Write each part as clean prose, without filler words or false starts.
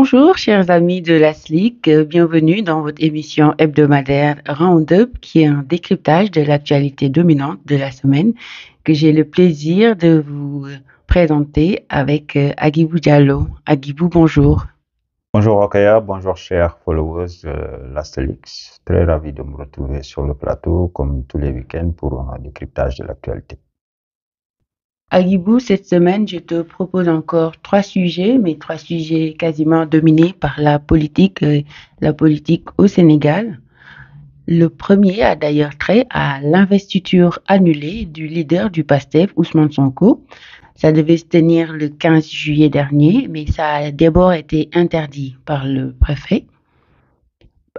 Bonjour, chers amis de la SLIC, bienvenue dans votre émission hebdomadaire Roundup, qui est un décryptage de l'actualité dominante de la semaine, que j'ai le plaisir de vous présenter avec Agibou Diallo. Agibou, bonjour. Bonjour Okaya, bonjour chers followers de l'Astélix. Très ravi de me retrouver sur le plateau comme tous les week-ends pour un décryptage de l'actualité. Agibou, cette semaine, je te propose encore trois sujets, mais trois sujets quasiment dominés par la politique au Sénégal. Le premier a d'ailleurs trait à l'investiture annulée du leader du PASTEF, Ousmane Sonko. Ça devait se tenir le 15 juillet dernier, mais ça a d'abord été interdit par le préfet.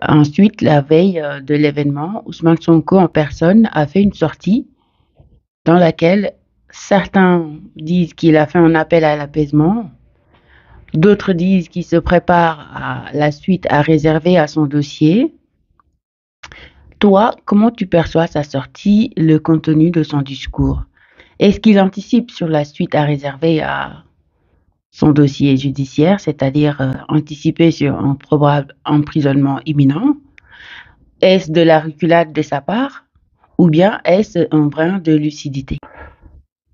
Ensuite, la veille de l'événement, Ousmane Sonko en personne a fait une sortie dans laquelle certains disent qu'il a fait un appel à l'apaisement, d'autres disent qu'il se prépare à la suite à réserver à son dossier. Toi, comment tu perçois sa sortie, le contenu de son discours? Est-ce qu'il anticipe sur la suite à réserver à son dossier judiciaire, c'est-à-dire anticiper sur un probable emprisonnement imminent? Est-ce de la reculade de sa part ou bien est-ce un brin de lucidité?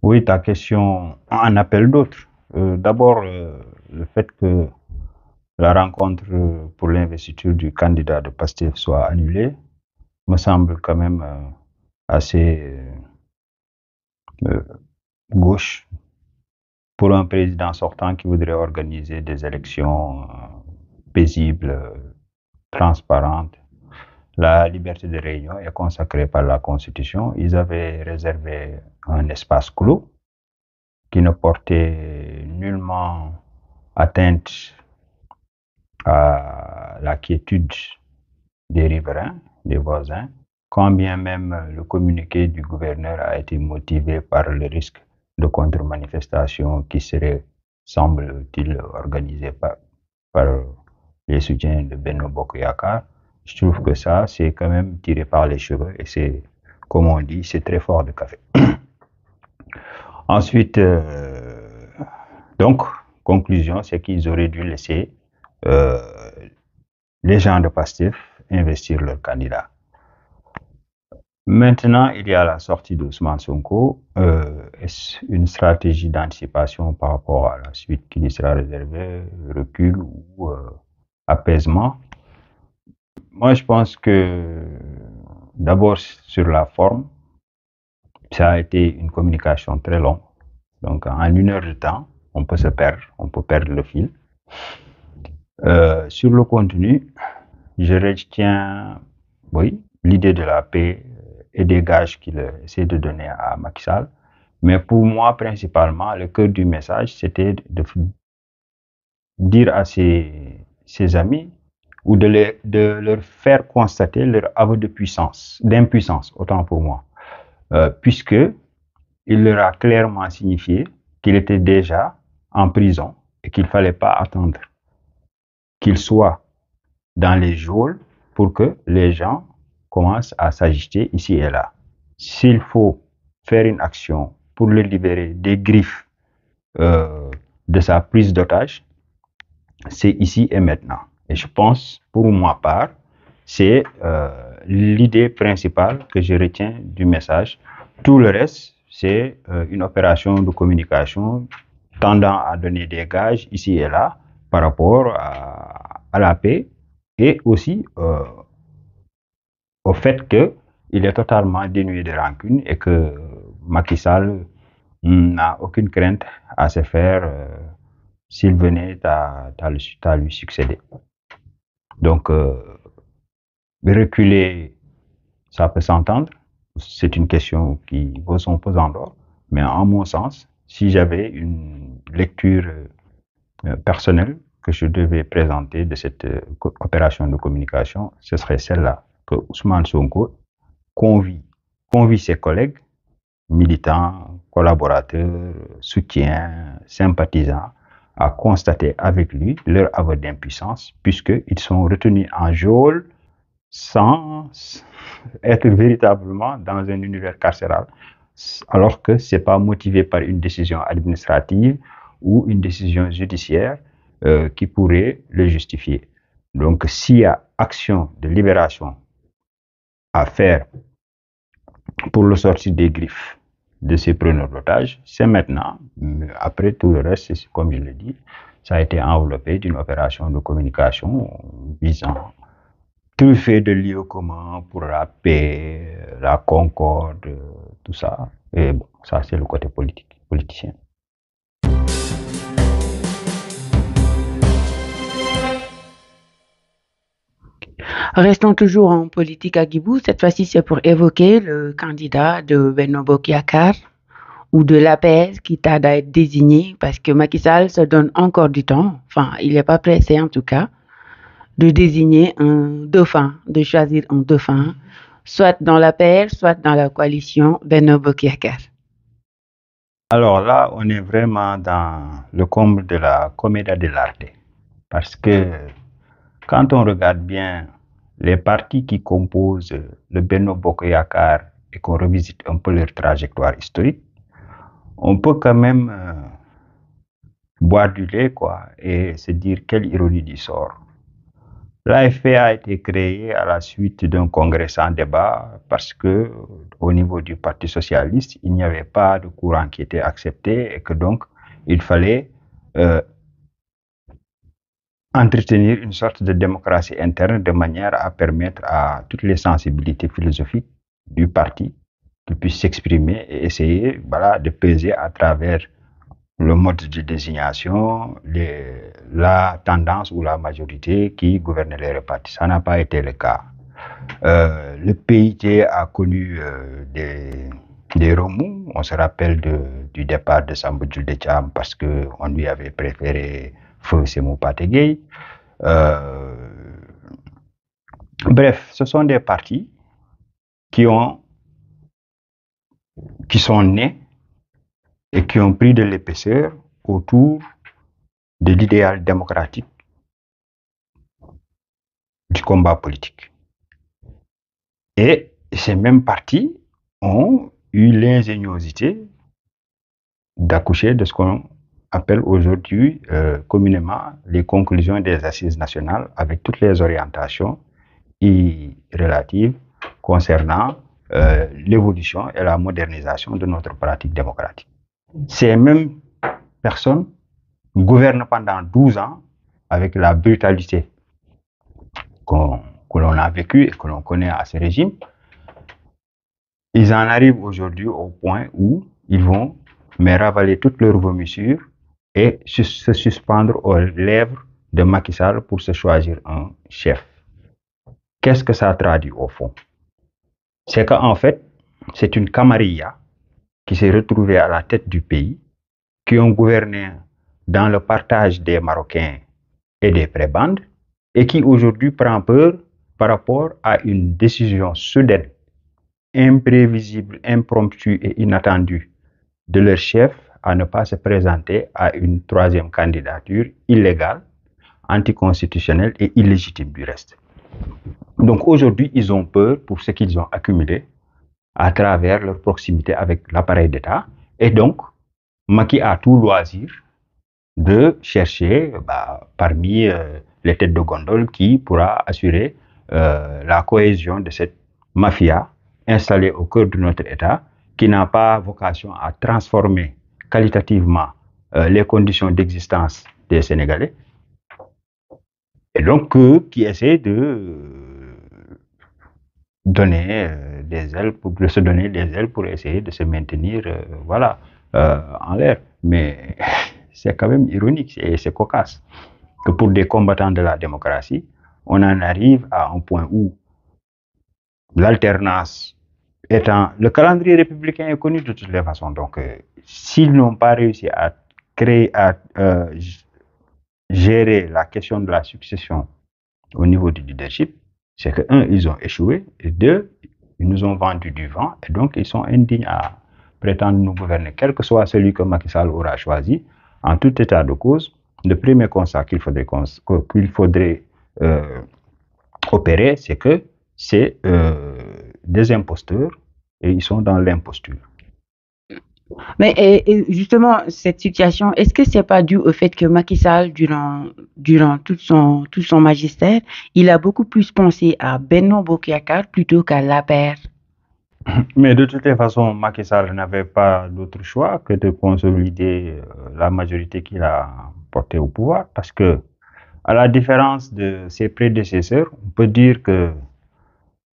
Oui, ta question en appelle d'autres. D'abord, le fait que la rencontre pour l'investiture du candidat de PASTEF soit annulée me semble quand même assez euh, gauche pour un président sortant qui voudrait organiser des élections paisibles, transparentes. La liberté de réunion est consacrée par la Constitution. Ils avaient réservé un espace clos qui ne portait nullement atteinte à la quiétude des riverains, des voisins, quand bien même le communiqué du gouverneur a été motivé par le risque de contre-manifestation qui serait, semble-t-il, organisé par les soutiens de Benno Bokk Yakaar. Je trouve que ça, c'est quand même tiré par les cheveux et c'est, comme on dit, c'est très fort de café. Ensuite, donc, conclusion, c'est qu'ils auraient dû laisser euh, les gens de PASTEF investir leur candidat. Maintenant, il y a la sortie d'Ousmane Sonko. Est-ce une stratégie d'anticipation par rapport à la suite qui lui sera réservée, recul ou apaisement? Moi, je pense que d'abord sur la forme, ça a été une communication très longue. Donc, en 1 heure de temps, on peut se perdre, on peut perdre le fil. Sur le contenu, je retiens, oui, l'idée de la paix et des gages qu'il essaie de donner à Macky Sall. Mais pour moi, principalement, le cœur du message, c'était de dire à ses amis ou de leur faire constater leur aveu d'impuissance, autant pour moi. Puisque il leur a clairement signifié qu'il était déjà en prison et qu'il ne fallait pas attendre qu'il soit dans les geôles pour que les gens commencent à s'agiter ici et là. S'il faut faire une action pour le libérer des griffes de sa prise d'otage, c'est ici et maintenant. Et je pense, pour ma part, c'est l'idée principale que je retiens du message. Tout le reste, c'est une opération de communication tendant à donner des gages ici et là par rapport à la paix et aussi au fait qu'il est totalement dénué de rancune et que Macky Sall n'a aucune crainte à se faire s'il venait à lui succéder. Donc, reculer, ça peut s'entendre. C'est une question qui vaut son pesant d'or. Mais en mon sens, si j'avais une lecture personnelle que je devais présenter de cette opération de communication, ce serait celle-là, que Ousmane Sonko convie ses collègues, militants, collaborateurs, soutiens, sympathisants, à constater avec lui leur aveu d'impuissance, puisqu'ils sont retenus en geôle sans être véritablement dans un univers carcéral, alors que ce n'est pas motivé par une décision administrative ou une décision judiciaire. qui pourrait le justifier. Donc, s'il y a action de libération à faire pour le sortir des griffes de ces preneurs d'otages, c'est maintenant. Après, tout le reste, comme je l'ai dit, ça a été enveloppé d'une opération de communication visant tout fait de lieux communs pour la paix, la concorde, tout ça. Et bon, ça, c'est le côté politicien. Restons toujours en politique à Guibou. Cette fois-ci, c'est pour évoquer le candidat de Benno Bokk Yakaar ou de l'APS qui tarde à être désigné parce que Macky Sall se donne encore du temps, enfin, il n'est pas pressé en tout cas, de désigner un dauphin, de choisir un dauphin, soit dans l'APS, soit dans la coalition Benno Bokk Yakaar. Alors là, on est vraiment dans le comble de la commedia dell'arte. Parce que quand on regarde bien les partis qui composent le Benno Bokk Yakaar et qu'on revisite un peu leur trajectoire historique, on peut quand même boire du lait, quoi, et se dire quelle ironie du sort. L'AFP a été créé à la suite d'un congrès sans débat parce que au niveau du Parti socialiste, il n'y avait pas de courant qui était accepté et que donc il fallait entretenir une sorte de démocratie interne de manière à permettre à toutes les sensibilités philosophiques du parti qui puissent s'exprimer et essayer, voilà, de peser à travers le mode de désignation, la tendance ou la majorité qui gouvernait les partis. Ça n'a pas été le cas. Le PIT a connu des remous. On se rappelle du départ de Sambou Julde Cham parce qu'on lui avait préféré Feu Semou Pategui. Bref, ce sont des partis qui sont nés et qui ont pris de l'épaisseur autour de l'idéal démocratique du combat politique. Et ces mêmes partis ont eu l'ingéniosité d'accoucher de ce qu'on appelle aujourd'hui communément les conclusions des assises nationales avec toutes les orientations relatives concernant l'évolution et la modernisation de notre pratique démocratique. Ces mêmes personnes gouvernent pendant 12 ans avec la brutalité que l'on a vécue et que l'on connaît à ce régime. Ils en arrivent aujourd'hui au point où ils vont ravaler toutes leurs vomissures et se suspendre aux lèvres de Macky Sall pour se choisir un chef. Qu'est-ce que ça traduit au fond? C'est qu'en fait, c'est une camarilla qui s'est retrouvée à la tête du pays, qui ont gouverné dans le partage des Marocains et des prébendes, et qui aujourd'hui prend peur par rapport à une décision soudaine, imprévisible, impromptue et inattendue de leur chef à ne pas se présenter à une troisième candidature illégale, anticonstitutionnelle et illégitime du reste. Donc aujourd'hui, ils ont peur pour ce qu'ils ont accumulé à travers leur proximité avec l'appareil d'État. Et donc, Macky a tout loisir de chercher parmi les têtes de gondole qui pourra assurer la cohésion de cette mafia installée au cœur de notre État, qui n'a pas vocation à transformer qualitativement les conditions d'existence des Sénégalais, et donc qui essaie de donner des ailes de se donner des ailes pour essayer de se maintenir en l'air. Mais c'est quand même ironique et c'est cocasse que pour des combattants de la démocratie, on en arrive à un point où l'alternance étant... Le calendrier républicain est connu de toutes les façons. Donc, s'ils n'ont pas réussi à gérer la question de la succession au niveau du leadership, c'est que, un, ils ont échoué, et deux, ils nous ont vendu du vent, et donc ils sont indignes à prétendre nous gouverner, quel que soit celui que Macky Sall aura choisi. En tout état de cause, le premier constat qu'il faudrait opérer, c'est que c'est des imposteurs et ils sont dans l'imposture. Mais et justement, cette situation, est-ce que c'est pas dû au fait que Macky Sall, durant tout son magistère, il a beaucoup plus pensé à Benno Bokuyakar plutôt qu'à l'APR? Mais de toutes les façons, Macky Sall n'avait pas d'autre choix que de consolider la majorité qu'il a portée au pouvoir, parce que, à la différence de ses prédécesseurs, on peut dire que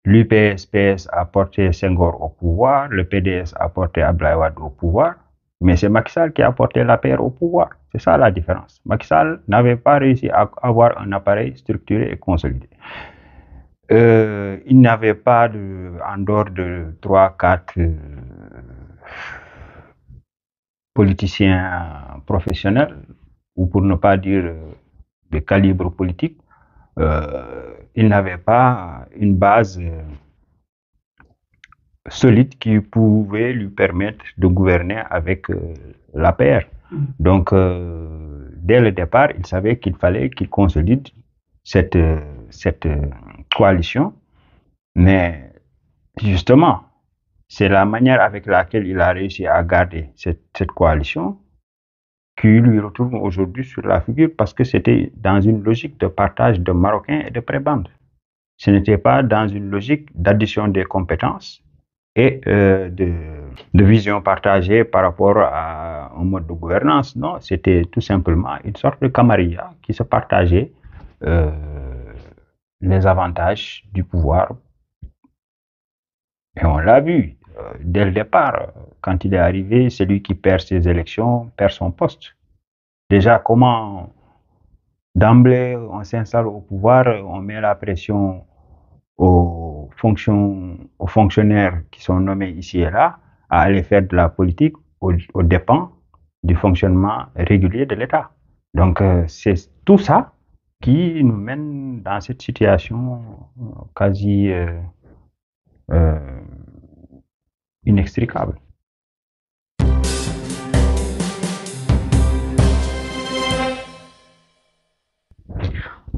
l'UPS-PS a porté Senghor au pouvoir, le PDS a porté Abdoulaye Wade au pouvoir, mais c'est Macky Sall qui a porté l'APR au pouvoir. C'est ça la différence. Macky Sall n'avait pas réussi à avoir un appareil structuré et consolidé. Il n'avait pas en dehors de trois, quatre politiciens professionnels, ou pour ne pas dire de calibre politique, il n'avait pas une base solide qui pouvait lui permettre de gouverner avec l'APR. Donc, dès le départ, il savait qu'il fallait qu'il consolide cette coalition, mais justement, c'est la manière avec laquelle il a réussi à garder cette coalition qui lui retourne aujourd'hui sur la figure parce que c'était dans une logique de partage de Marocains et de prébendes. Ce n'était pas dans une logique d'addition des compétences et de vision partagée par rapport à un mode de gouvernance. Non, c'était tout simplement une sorte de camarilla qui se partageait euh, les avantages du pouvoir. Et on l'a vu dès le départ. Quand il est arrivé, celui qui perd ses élections perd son poste. Déjà, comment d'emblée on s'installe au pouvoir, on met la pression aux fonctionnaires qui sont nommés ici et là à aller faire de la politique aux dépens du fonctionnement régulier de l'État. Donc, c'est tout ça qui nous mène dans cette situation quasi euh, inextricable.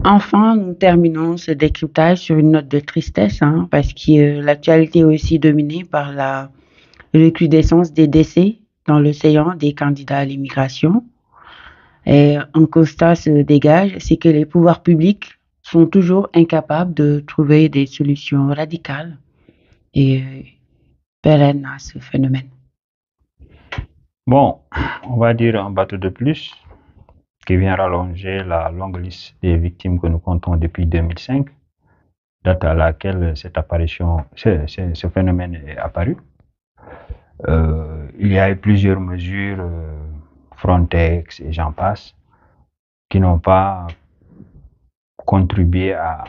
Enfin, nous terminons ce décryptage sur une note de tristesse, hein, parce que l'actualité est aussi dominée par la recrudescence des décès dans l'océan des candidats à l'immigration. Et un constat se dégage, c'est que les pouvoirs publics sont toujours incapables de trouver des solutions radicales et pérennes à ce phénomène. Bon, on va dire un bateau de plus qui vient rallonger la longue liste des victimes que nous comptons depuis 2005, date à laquelle cette apparition, ce phénomène est apparu. Il y a eu plusieurs mesures, Frontex et j'en passe, qui n'ont pas contribué à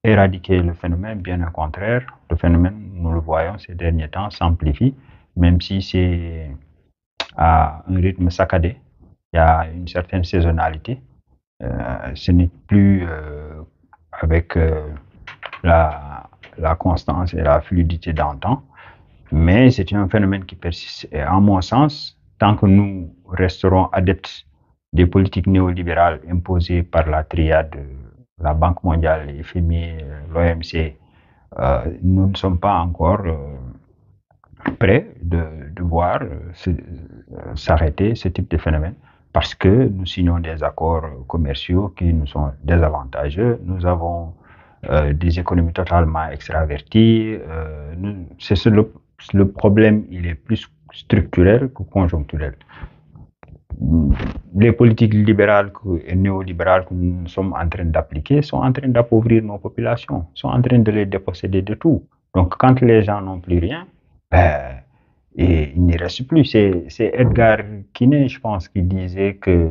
éradiquer le phénomène, bien au contraire. Le phénomène, nous le voyons ces derniers temps, s'amplifie, même si c'est à un rythme saccadé. Il y a une certaine saisonnalité. Ce n'est plus avec la constance et la fluidité d'antan, mais c'est un phénomène qui persiste. Et en mon sens, tant que nous resterons adeptes des politiques néolibérales imposées par la triade, la Banque mondiale, les FMI, l'OMC, nous ne sommes pas encore prêts de voir s'arrêter ce type de phénomène parce que nous signons des accords commerciaux qui nous sont désavantageux. Nous avons des économies totalement extraverties. Le problème, il est plus structurel que conjoncturel. Les politiques libérales et néolibérales que nous sommes en train d'appliquer sont en train d'appauvrir nos populations, sont en train de les déposséder de tout. Donc, quand les gens n'ont plus rien, ben, et il n'y reste plus. C'est Edgar Quinet, je pense, qui disait que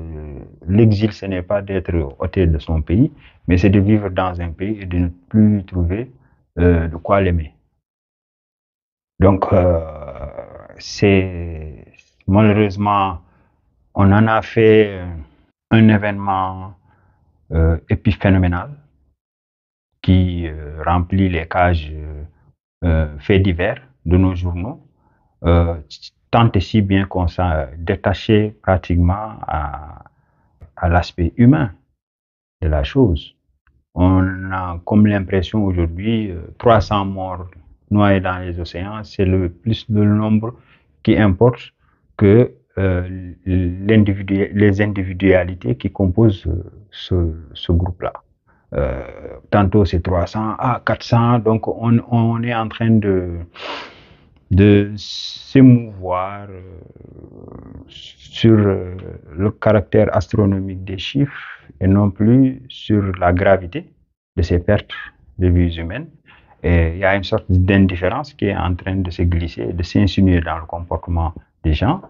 l'exil, ce n'est pas d'être ôté de son pays, mais c'est de vivre dans un pays et de ne plus trouver de quoi l'aimer. Donc, c'est malheureusement, on en a fait un événement épiphénoménal qui remplit les cages faits divers de nos journaux, tant et si bien qu'on s'est détaché pratiquement à l'aspect humain de la chose. On a comme l'impression aujourd'hui 300 morts noyés dans les océans, c'est le plus le nombre qui importe que les individualités qui composent ce groupe-là. Tantôt c'est 300, 400, donc on est en train de s'émouvoir sur le caractère astronomique des chiffres et non plus sur la gravité de ces pertes de vies humaines. Et il y a une sorte d'indifférence qui est en train de se glisser, de s'insinuer dans le comportement des gens.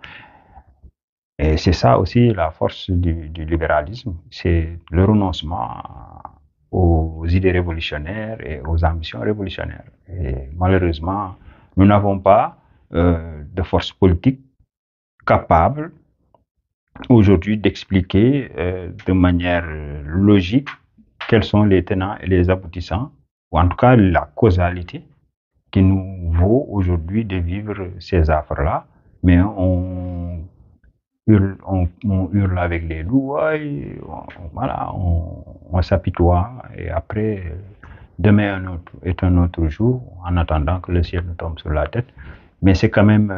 Et c'est ça aussi la force du libéralisme, c'est le renoncement aux idées révolutionnaires et aux ambitions révolutionnaires. Et malheureusement, nous n'avons pas de force politique capable aujourd'hui d'expliquer de manière logique quels sont les tenants et les aboutissants, ou en tout cas la causalité qui nous vaut aujourd'hui de vivre ces affres-là, mais on hurle avec les loups, voilà, on s'apitoie, et après, demain est un autre jour, en attendant que le ciel nous tombe sur la tête. Mais c'est quand même,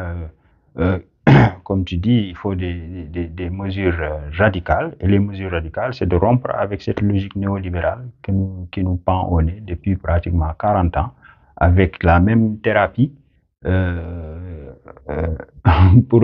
comme tu dis, il faut des mesures radicales, et les mesures radicales, c'est de rompre avec cette logique néolibérale qui nous pend au nez depuis pratiquement 40 ans, avec la même thérapie pour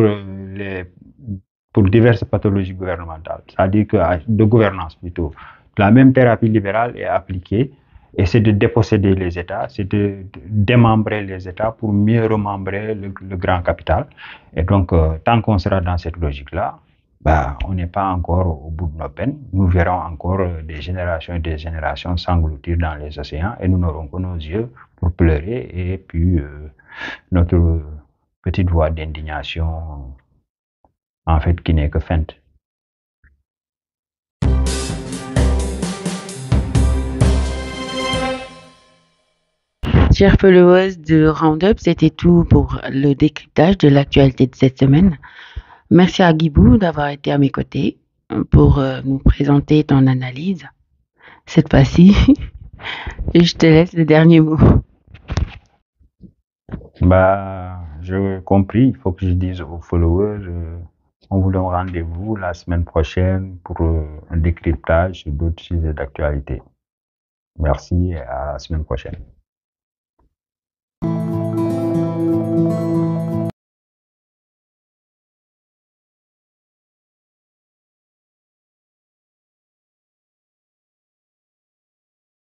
pour diverses pathologies gouvernementales, c'est-à-dire que de gouvernance plutôt. La même thérapie libérale est appliquée, et c'est de déposséder les États, c'est de démembrer les États pour mieux remembrer le grand capital. Et donc, tant qu'on sera dans cette logique-là, bah, on n'est pas encore au bout de nos peines. Nous verrons encore des générations et des générations s'engloutir dans les océans, et nous n'aurons que nos yeux pour pleurer, et puis notre petite voix d'indignation, en fait, qui n'est que feinte. Chers followers de Roundup, c'était tout pour le décryptage de l'actualité de cette semaine. Merci à Guibou d'avoir été à mes côtés pour nous présenter ton analyse cette fois-ci. Et je te laisse le dernier mot. Bah, j'ai compris, il faut que je dise aux followers, on vous donne rendez-vous la semaine prochaine pour un décryptage sur d'autres sujets d'actualité. Merci et à la semaine prochaine.